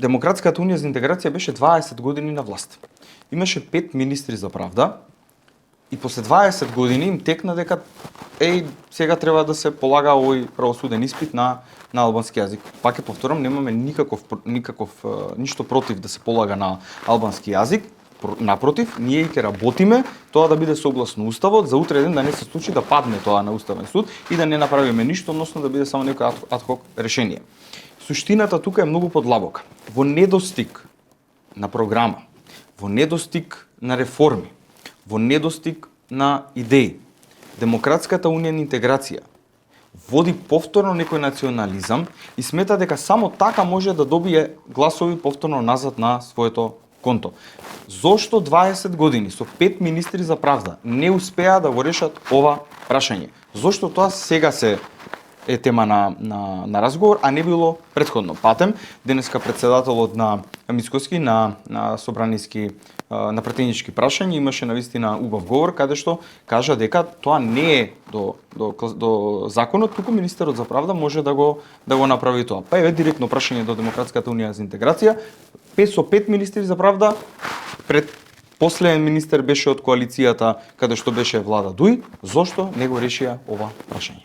Демократската унија за интеграција беше 20 години на власт. Имаше 5 министри за правда и после 20 години им текна дека сега треба да се полага овој правосуден испит на албански јазик. Пак ќе повторам, немаме ништо против да се полага на албански јазик. Напротив, ние ќе работиме тоа да биде согласно уставот, за утре ден да не се случи да падне тоа на Уставен суд и да не направиме ништо, односно да биде само некој адхок решение. Суштината тука е многу подлабока. Во недостиг на програма, во недостиг на реформи, во недостиг на идеи, Демократската унија на интеграција води повторно некој национализам и смета дека само така може да добие гласови повторно назад на своето конто. Зошто 20 години со 5 министри за правда не успеа да го решат ова прашање? Зошто тоа сега се е тема на разговор, а не било претходно? Патем, денеска председателот на Мицкоски, на собраниски, на претенички прашања имаше навистина убав говор, каде што кажа дека тоа не е до законот, туку министерот за правда може да го направи тоа. Па еве директно прашање до Демократската унија за интеграција. 5 министри за правда, последен министер беше од коалицијата каде што беше влада Дуј, зошто не го решија ова прашање?